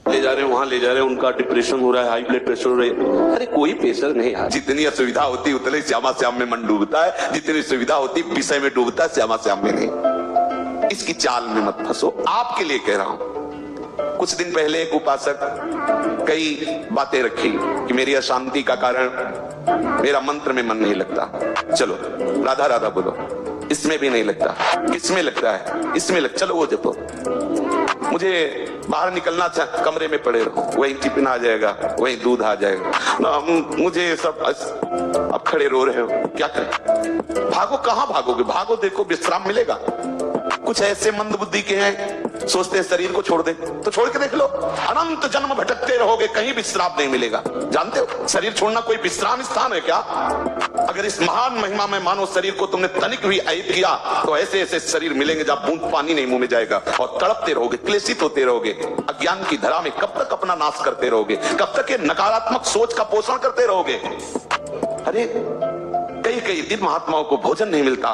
ले जा रहे हैं वहां ले जा रहे हैं, उनका डिप्रेशन हो रहा है, हाई ब्लड प्रेशर हो रहा है। अरे कोई प्रेशर नहीं है। जितनी असुविधा होती उतने श्यामा श्याम में मन डूबता है, जितनी सुविधा होती विषय में डूबता है, श्यामा श्याम में नहीं। इसकी चाल में मत फंसो। आपके लिए कह रहा हूं, कुछ दिन पहले एक उपासक कई बातें रखी कि मेरी अशांति का कारण मेरा मंत्र में मन नहीं लगता। चलो राधा राधा बोलो, इसमें भी नहीं लगता। किसमें लगता है? इसमें चलो वो जपो। मुझे बाहर निकलना था, कमरे में पड़े रहो, वही टिफिन आ जाएगा, वही दूध आ जाएगा ना, मुझे सब। अब खड़े रो रहे हो, क्या करें? भागो। कहां भागोगे? भागो, देखो विश्राम मिलेगा। कुछ ऐसे मंद बुद्धि के हैं, सोचते हैं शरीर को छोड़ दे, तो छोड़ के देख लो, अनंत जन्म भटकते रहोगे, कहीं विश्राम नहीं मिलेगा। जानते हो शरीर छोड़ना कोई विश्राम स्थान है क्या? अगर इस महान महिमा में मानो शरीर को तुमने तनिक भी ऐब किया तो ऐसे ऐसे शरीर मिलेंगे जब बूंद पानी नहीं मुंह में जाएगा, और तड़पते रहोगे, क्लेशित होते रहोगे, अज्ञान की धरा में कब तक अपना नाश करते रहोगे? कब तक ये नकारात्मक सोच का पोषण करते रहोगे? अरे कई कई दिन महात्माओं को भोजन नहीं मिलता,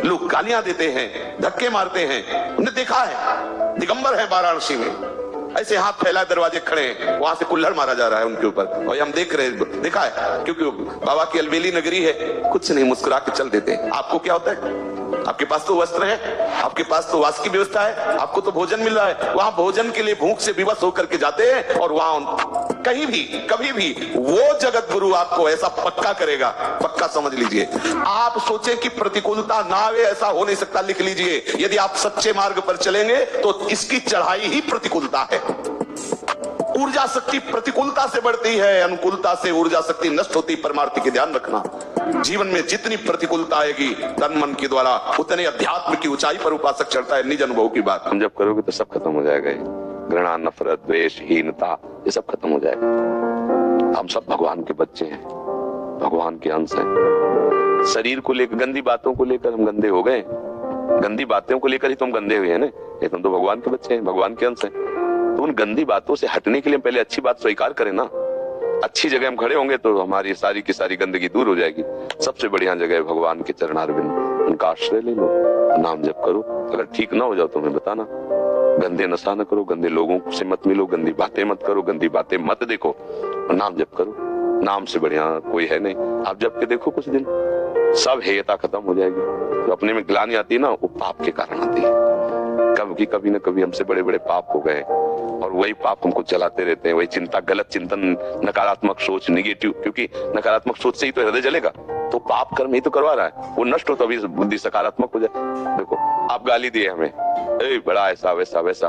लोग गालियां देते हैं, धक्के मारते हैं। हमने देखा है, दिगंबर है वाराणसी में, ऐसे हाथ फैलाए दरवाजे खड़े हैं, वहां से कुल्हड़ मारा जा रहा है उनके ऊपर, और हम देख रहे हैं, देखा है, क्योंकि बाबा की अलबेली नगरी है, कुछ नहीं, मुस्कुरा के चल देते हैं। आपको क्या होता है? आपके पास तो वस्त्र है, आपके पास तो वास की व्यवस्था है, आपको तो भोजन मिल रहा है। वहां भोजन के लिए भूख से विवश होकर के जाते हैं, और वहां कहीं भी कभी भी वो जगत गुरु आपको ऐसा पक्का करेगा, पक्का समझ लीजिए। आप सोचे कि प्रतिकूलता ना आवे, ऐसा हो नहीं सकता। लिख लीजिए, यदि आप सच्चे मार्ग पर चलेंगे तो इसकी चढ़ाई ही प्रतिकूलता है। ऊर्जा शक्ति प्रतिकूलता से बढ़ती है, अनुकूलता से ऊर्जा शक्ति नष्ट होती। परमार्थ की ध्यान रखना, जीवन में जितनी प्रतिकूलता आएगी तन मन के द्वारा, उतने अध्यात्म की ऊंचाई पर उपासक चढ़ता है। निज अनुभव की बात हम जब करोगे तो सब खत्म हो जाएगा। घृणा, नफरत, द्वेष, हीनता, ये सब खत्म हो जाएगा। हम सब भगवान के बच्चे हैं, भगवान के अंश हैं। शरीर को लेकर, गंदी बातों को लेकर हम गंदे हो गए, गंदी बातों को लेकर ही तुम गंदे हुए हैं ना। ये तुम तो भगवान के बच्चे हैं, भगवान के अंश हैं। तो उन गंदी बातों से हटने के लिए पहले अच्छी बात स्वीकार करें ना। अच्छी जगह हम खड़े होंगे तो हमारी सारी की सारी गंदगी दूर हो जाएगी। सबसे बढ़िया जगह है भगवान के चरणारविंद, उनका आश्रय ले लो, नाम जप करो। अगर ठीक ना हो जाओ तो हमें बताना। गंदे नशा न करो, गंदे लोगों से मत मिलो, गंदी बातें मत करो, गंदी बातें मत देखो, और नाम जप करो। नाम से बढ़िया कोई है नहीं। आप जप के देखो, कुछ दिन सब हेयता खत्म हो जाएगी। तो अपने में ग्लानि आती है ना, वो पाप के कारण आती है। कभी न कभी हमसे बड़े बड़े पाप हो गए, और वही पाप हमको चलाते रहते हैं। वही चिंता, गलत चिंतन, नकारात्मक सोच, निगेटिव, क्योंकि नकारात्मक सोच से ही तो हृदय जलेगा। तो पाप कर्म ही तो करवा रहा है, वो नष्ट हो तभी बुद्धि सकारात्मक हो जाए। देखो, आप गाली दिए हमें, ए बड़ा ऐसा वैसा वैसा,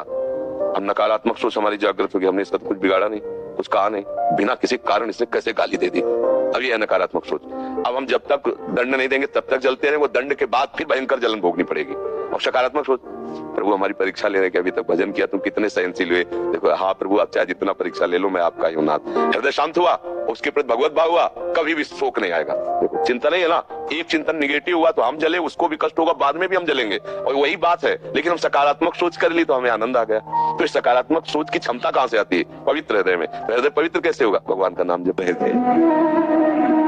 हम नकारात्मक सोच हमारी जागृत होगी, हमने इसका तो कुछ बिगाड़ा नहीं, कुछ कहा नहीं, बिना किसी कारण इसने कैसे गाली दे दी। अब ये है नकारात्मक सोच। अब हम जब तक दंड नहीं देंगे तब तक जलते रहे, वो दंड के बाद फिर भयंकर जलन भोगनी पड़ेगी। और सकारात्मक सोच, प्रभु हमारी परीक्षा ले रहे कि अभी तक भजन किया, तुम कितने सहनशील हुए। देखो, हाँ प्रभु, आप चाहे जितना परीक्षा ले लो, मैं आपका ही हूं नाथ। हृदय शांत हुआ, उसके प्रति भगवत भाव हुआ, कभी भी शोक नहीं आएगा। देखो, चिंता नहीं है ना। एक चिंतन निगेटिव हुआ तो हम जले, उसको भी कष्ट होगा, बाद में भी हम जलेंगे, और वही बात है। लेकिन हम सकारात्मक सोच कर ली तो हमें आनंद आ गया। तो इस सकारात्मक सोच की क्षमता कहां से आती है? पवित्र हृदय में। हृदय पवित्र कैसे होगा? भगवान का नाम जप रहे थे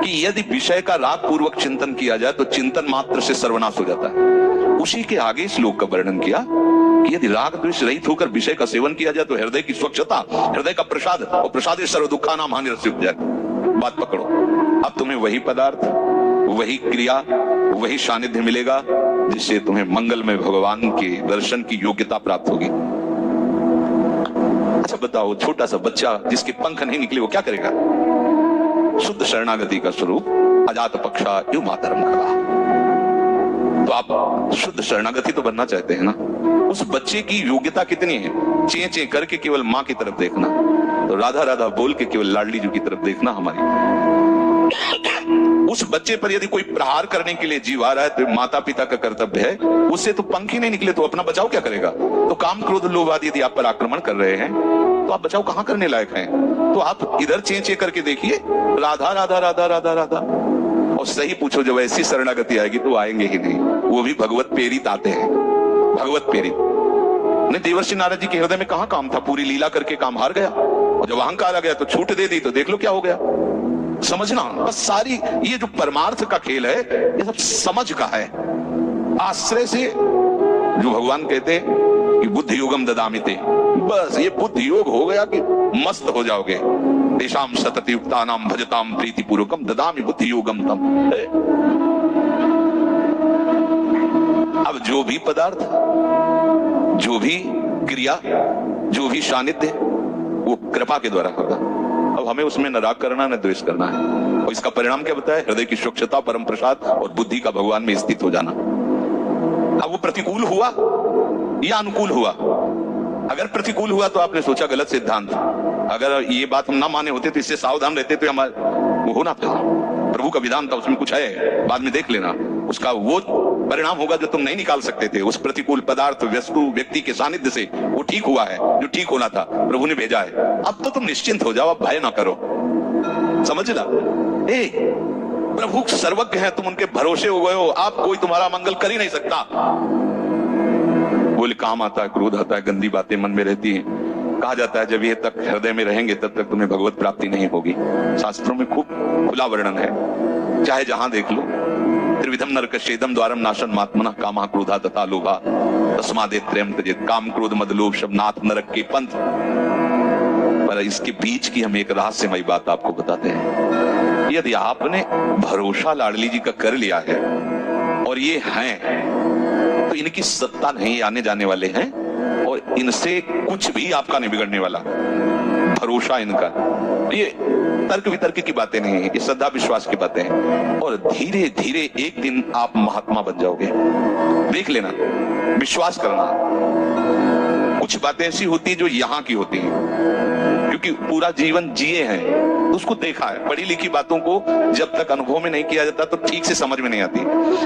कि यदि विषय का राग पूर्वक चिंतन किया जाए तो चिंतन मात्र से सर्वनाश हो जाता है। उसी के आगे श्लोक का वर्णन किया कि यदि राग द्वेष रहित होकर विषय का सेवन किया जाए तो हृदय की स्वच्छता, हृदय का प्रसाद, और प्रसाद सर्व दुखा नाम हानि रस जाए। बात पकड़ो, अब तुम्हें वही पदार्थ, वही क्रिया, वही सानिध्य मिलेगा जिससे तुम्हें मंगल में भगवान के दर्शन की योग्यता प्राप्त होगी। अच्छा बताओ, छोटा सा बच्चा जिसके पंख नहीं निकले वो क्या करेगा? शुद्ध शरणागति का स्वरूप अजात पक्षा यो मातरम खगा। तो आप शुद्ध शरणागति तो बनना चाहते हैं ना। उस बच्चे की योग्यता कितनी है? चे चे करके केवल माँ की तरफ देखना, तो राधा राधा बोल के केवल लाडली जी की तरफ देखना हमारी। उस बच्चे पर यदि कोई प्रहार करने के लिए जीव आ रहा है तो माता पिता का कर्तव्य है, उससे तो पंख ही नहीं निकले तो अपना बचाव क्या करेगा? तो काम क्रोध लोभ आदि यदि आप पर आक्रमण कर रहे हैं तो आप बचाव कहां करने लायक हैं? तो आप इधर चे चे करके देखिए, राधा राधा राधा राधा राधा, और सही पूछो जब ऐसी शरणागति आएगी तो आएंगे ही नहीं। वो भी भगवत प्रेरित आते हैं, भगवत प्रेरित। नहीं, देवर्षि नारद जी के हृदय में कहां काम था? पूरी लीला करके काम हार गया, और जब अहंकार आ गया तो छूट दे दी, तो देख लो क्या हो गया। समझना बस, सारी ये जो परमार्थ का खेल है ये सब समझ का है। आश्रय से, जो भगवान कहते हैं कि बुद्धि योगम ददामिते, बस ये बुद्धि योग हो गया कि मस्त हो जाओगे। तेषाम सतत युक्तानाम भजताम प्रीति पूर्वकम ददामि बुद्धि योगम तम। अब जो भी पदार्थ, जो भी क्रिया, जो भी सानिध्य, वो कृपा के द्वारा होगा। अब हमें उसमें न राग करना न द्वेष करना है। और इसका परिणाम क्या बताया? हृदय की स्वच्छता, परम प्रसाद और बुद्धि का भगवान में स्थित हो जाना। अब वो प्रतिकूल हुआ या अनुकूल हुआ? अगर प्रतिकूल हुआ तो आपने सोचा गलत सिद्धांत। अगर ये बात हम ना माने होते तो इससे सावधान रहते तो हमारा वो होना था। प्रभु का विधान था, उसमें कुछ है, बाद में देख लेना। उसका वो परिणाम होगा जो तुम नहीं निकाल सकते थे। उस प्रतिकूल पदार्थ, वस्तु, व्यक्ति के सानिध्य से वो ठीक हुआ है जो ठीक होना था, प्रभु ने भेजा है। अब तो तुम निश्चिंत हो जाओ, अब भय ना करो। समझ ला, प्रभु सर्वज्ञ है, तुम उनके भरोसे हो गए हो, आप कोई तुम्हारा मंगल कर ही नहीं सकता। बोले काम आता है, क्रोध आता है, गंदी बातें मन में रहती हैं। कहा जाता है जब ये तक हृदय में रहेंगे तब तक तुम्हें भगवत प्राप्ति नहीं होगी। शास्त्रों में खूब खुला वर्णन है, चाहे जहां देख लो। त्रिविधम नरकस्येदम द्वारम नाशन मात्मनः कामः क्रोधा तथा लोभा तस्मादेत्रयम् त्यजेत्। काम, क्रोध, मद, लोभ सब नाथ नरक के पंथ। पर इसके बीच की हम एक रहस्यमयी बात आपको बताते हैं। यदि आपने भरोसा लाडली जी का कर लिया है और ये हैं, तो इनकी सत्ता नहीं, आने जाने वाले हैं और इनसे कुछ भी आपका नहीं बिगड़ने वाला। भरोसा इनका, ये तर्क वितर्क की बातें नहीं है, ये श्रद्धा विश्वास की बातें हैं। और धीरे धीरे एक दिन आप महात्मा बन जाओगे। देख लेना, विश्वास करना। कुछ बातें ऐसी होती है जो यहाँ की होती हैं, क्योंकि पूरा जीवन जिए हैं तो उसको देखा है। पढ़ी लिखी बातों को जब तक अनुभव में नहीं किया जाता तो ठीक से समझ में नहीं आती।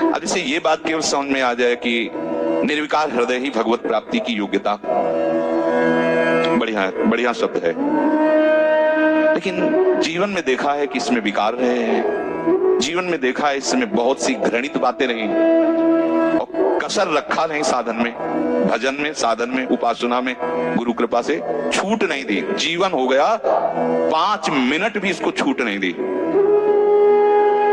अब इसे ये बात केवल समझ में आ जाए कि निर्विकार हृदय ही भगवत प्राप्ति की योग्यता, बढ़िया बढ़िया शब्द है। लेकिन जीवन में देखा है कि इसमें विकार रहे हैं, जीवन में देखा है इसमें बहुत सी घृणित बातें रही और कसर रखा नहीं साधन में, भजन में, साधन में, उपासना में। गुरु कृपा से छूट नहीं दी। जीवन हो गया 5 मिनट भी इसको छूट नहीं दी।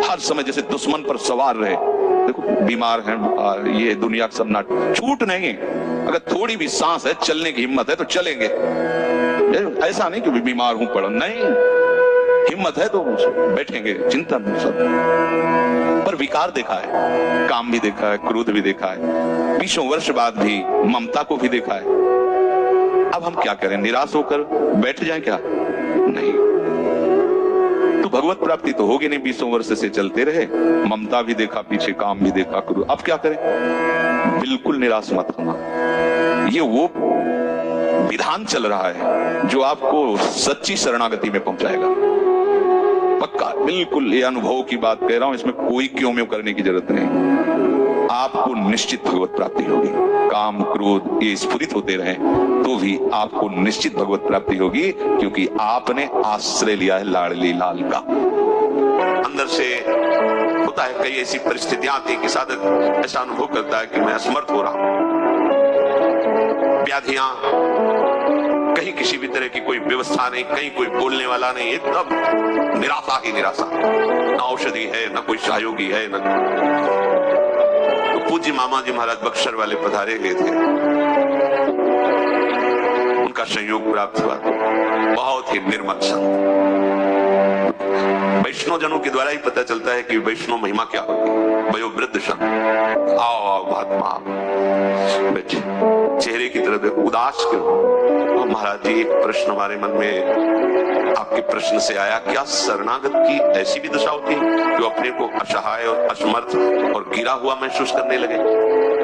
हर समय जैसे दुश्मन पर सवार रहे। देखो बीमार हैं, ये दुनिया का सब नाट, छूट नहीं। अगर थोड़ी भी सांस है, चलने की हिम्मत है तो चलेंगे। ऐसा नहीं कि बीमार हूं पड़ा, नहीं, हिम्मत है तो बैठेंगे, चिंता नहीं सब। पर विकार देखा है, काम भी देखा है, क्रोध भी देखा है, 20 वर्ष बाद भी ममता को भी देखा है। अब हम क्या करें? निराश होकर बैठ जाएं क्या? नहीं। तो भगवत प्राप्ति तो होगी नहीं। 20 वर्ष से चलते रहे, ममता भी देखा पीछे, काम भी देखा, क्रोध। अब क्या करें? बिल्कुल निराश मत होना। ये वो विधान चल रहा है जो आपको सच्ची शरणागति में पहुंचाएगा। पक्का, बिल्कुल ये अनुभव की बात कह रहा हूं, इसमें कोई क्यों म्यों करने की जरूरत नहीं। आपको निश्चित भगवत प्राप्ति होगी। काम, क्रोध ये स्फुरित होते रहे तो भी आपको निश्चित भगवत प्राप्ति होगी, क्योंकि आपने आश्रय लिया है लाडली लाल का। अंदर से होता है, कई ऐसी परिस्थितियां आती है कि साधक ऐसा अनुभव करता है कि मैं असमर्थ हो रहा हूं। व्याधियां, कहीं किसी भी तरह की कोई व्यवस्था नहीं, कहीं कोई बोलने वाला नहीं, एकदम निराशा ही निराशा। न औषधि है, न कोई सहयोगी है, न। तो पूज्य मामा जी महाराज बक्सर वाले पधारे गए थे, उनका संयोग प्राप्त हुआ। बहुत ही निर्मल संत। वैष्णव जनों के द्वारा ही पता चलता है कि वैष्णव महिमा क्या होती है। वयोवृद्ध संत, आओ महात्मा बैठे, चेहरे की तरफ उदास क्यों? महाराज जी, एक प्रश्न हमारे मन में आपके प्रश्न से आया, क्या शरणागत की ऐसी भी दशा होती है जो अपने को असहाय और असमर्थ और गिरा हुआ महसूस करने लगे?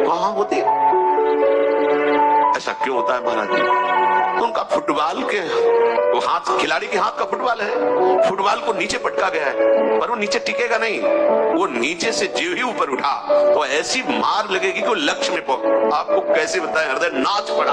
कहाँ होती है? ऐसा क्यों होता है महाराज जी? तो उनका फुटबॉल के वो हाथ, खिलाड़ी के हाथ का फुटबॉल है, फुटबॉल को नीचे पटका गया है, पर वो नीचे टिकेगा नहीं। वो नीचे से जीव ही ऊपर उठा तो ऐसी मार लगेगी कि वो लक्ष्य में पहुंच। आपको कैसे बताएं, हृदय नाच पड़ा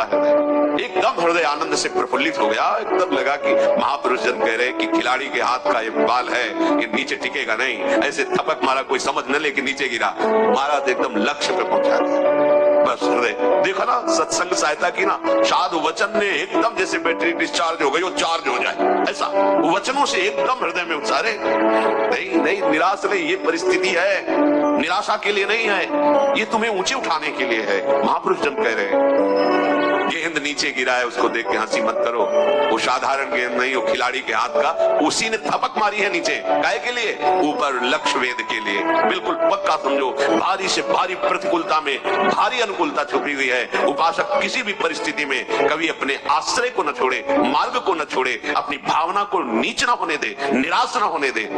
हृदय, एकदम हृदय आनंद से प्रफुल्लित हो गया। एकदम लगा कि महापुरुष जन कह रहे कि खिलाड़ी के हाथ का ये बाल है, ये नीचे टिकेगा नहीं। ऐसे थपक मारा, कोई समझ न ले कि नीचे गिरा, मारा तो एकदम लक्ष्य पे पहुंचा दिया। बस हृदय देखा ना, सत्संग सहायता की ना, साधु वचन ने एकदम जैसे बैटरी डिस्चार्ज हो गई, वो चार्ज हो जाए, ऐसा वचनों से एकदम हृदय में उतारे। नहीं, निराश नहीं, ये परिस्थिति है, निराशा के लिए नहीं है, ये तुम्हें ऊंचे उठाने के लिए है। महापुरुष जन कह रहे हैं गेंद नीचे गिरा है उसको देख के हंसी मत करो, वो साधारण गेंद नहीं, वो खिलाड़ी के हाथ का, उसी ने थपक मारी है नीचे, काहे के लिए? ऊपर लक्ष्य वेध के लिए। बिल्कुल पक्का समझो, भारी से भारी प्रतिकूलता में भारी अनुकूलता छुपी हुई है। उपासक किसी भी परिस्थिति में कभी अपने आश्रय को न छोड़े, मार्ग को न छोड़े, अपनी भावना को नीच न होने दे, निराश न होने दे,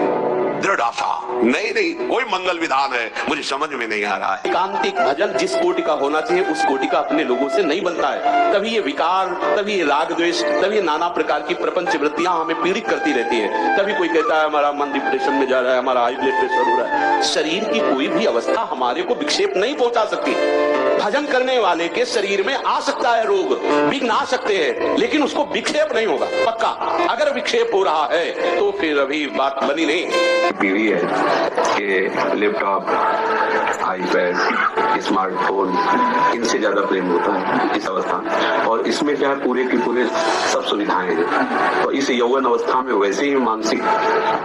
दृढ़ आशा। नहीं, कोई मंगल विधान है, मुझे समझ में नहीं आ रहा है। एकांतिक भजन जिस कोटि का होना चाहिए उस कोटि का अपने लोगों से नहीं बनता है। तभी ये विकार, तभी ये राग द्वेष, तभी ये नाना प्रकार की प्रपंच वृत्तियां हमें पीड़ित करती रहती है। तभी कोई कहता है हमारा मन डिप्रेशन में जा रहा है, हमारा हाई ब्लड प्रेशर हो रहा है। शरीर की कोई भी अवस्था हमारे को विक्षेप नहीं पहुंचा सकती। भजन करने वाले के शरीर में आ सकता है रोग, विघ्न आ सकते हैं, लेकिन उसको विक्षेप नहीं होगा पक्का। अगर विक्षेप हो रहा है तो फिर अभी बात बनी नहीं। पीढ़ी है कि लैपटॉप, आईपैड, स्मार्टफोन, इनसे ज्यादा प्रेम होता है इस अवस्था में। और इसमें क्या है, पूरे की पूरे सब सुविधाएं हैं। तो इस यौवन अवस्था में वैसे ही मानसिक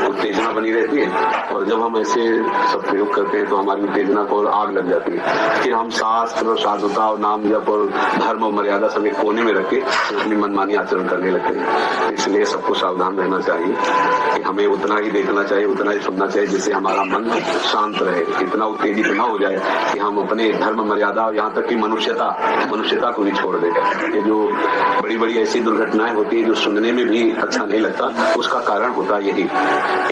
उत्तेजना बनी रहती है, और जब हम ऐसे सब प्रयोग करते हैं तो हमारी उत्तेजना को और आग लग जाती है। फिर हम शास्त्र और साधुता और नाम जप और धर्म और मर्यादा सभी कोने में रख के अपनी मनमानी आचरण करने लगते हैं। इसलिए सबको सावधान रहना चाहिए कि हमें उतना ही देखना चाहिए, उतना ही सुनना चाहिए जिससे हमारा मन शांत रहे, इतना उत्तेजित न हो जाए कि हम अपने धर्म मर्यादा और यहाँ तक कि मनुष्यता को भी छोड़ दें। ये जो बड़ी बड़ी ऐसी दुर्घटनाएं होती है जो सुनने में भी अच्छा नहीं लगता, उसका कारण होता है यही।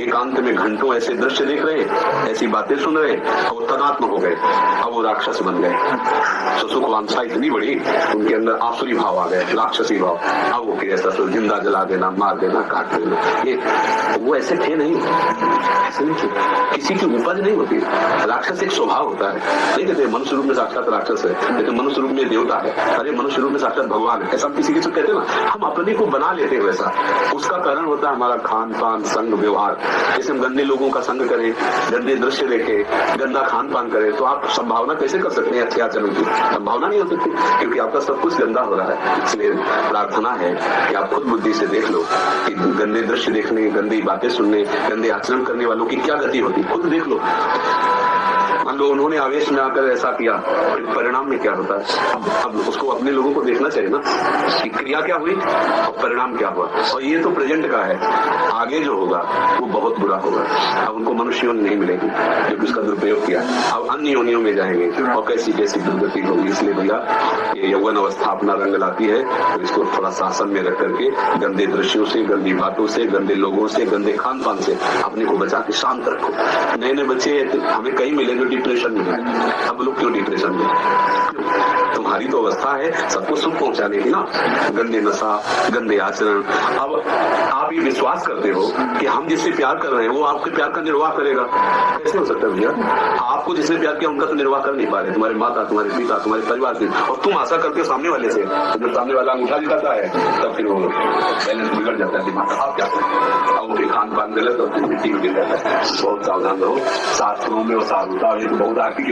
एकांत में घंटों ऐसे दृश्य देख रहे, ऐसी बातें सुन रहे, और तदात्मक हो गए, अब वो राक्षस बन गए। सुख वांछा इतनी बड़ी, उनके अंदर आसुरी भाव आ गए, राक्षसी भाव। अब वो फिर ऐसा जिंदा जला देना, मार देना, काट देना, ये वो ऐसे थे नहीं, ऐसे नहीं थे। किसी की उपज नहीं होती। राक्षस एक स्वभाव होता है। नहीं कहते मनुष्य रूप में साक्षात राक्षस है, कहते मनुष्य रूप में देवता है, अरे मनुष्य रूप में साक्षात भगवान है, ऐसा किसी से कहते ना। हम अपने को बना लेते हैं वैसा। उसका कारण होता है हमारा खान पान, संग, व्यवहार। जैसे हम गंदे लोगों का संग करें, गंदे दृश्य देखें, गंदा खान पान करें, तो आप संभावना कैसे कर सकते हैं अच्छे आचरण की? संभावना नहीं हो सकती, क्योंकि आपका सब कुछ गंदा हो रहा है। इसलिए प्रार्थना है कि आप खुद बुद्धि से देख लो कि गंदे दृश्य देखने, गंदी बातें सुनने, गंदे आचरण करने वालों की क्या गति होती है, खुद देख लो। मान लो उन्होंने आवेश में आकर ऐसा किया, परिणाम में क्या होता है? अब उसको अपने लोगों को देखना चाहिए ना कि क्रिया क्या हुई और परिणाम क्या हुआ। और ये तो प्रेजेंट का है, आगे जो होगा वो बहुत बुरा होगा। अब उनको मनुष्य योनि नहीं मिलेगी क्योंकि उसका दुरुपयोग किया, अब अन्य योनियों में जाएंगे और कैसी कैसी दुर्गति होगी। इसलिए भैया ये यौवन अवस्था अपना रंग लाती है, तो इसको थोड़ा शासन में रख करके गंदे दृश्यों से, गंदी बातों से, गंदे लोगों से, गंदे खान पान से अपने को बचा के शांत रखो। नए नए बच्चे हमें कई मिले जो डिप्रेशन में है। अब लोग क्यों डिप्रेशन में? तुम्हारी तो अवस्था है सबको सुख पहुंचाने की ना, गंदे नशा, गंदे आचरण। अब आप ये विश्वास करते हो कि हम जिससे प्यार कर रहे हैं वो आपके प्यार का निर्वाह करेगा, कैसे हो सकता है भैया? आपको जिसने प्यार किया उनका तो निर्वाह कर नहीं पा रहे, तुम्हारे माता, तुम्हारे पिता, तुम्हारे परिवार से, और तुम आशा करते हो सामने वाले से। तो जब सामने वाला अंगूठा दिखाता है तब फिर वो बैलेंस बिगड़ जाता है दिमाग का। आप क्या करें? अब उनके खान पान गलत और मिट्टी में गिर जाता है। बहुत सावधान रहो। शास्त्रों में और साधुता, ये तो बहुत आर्थिक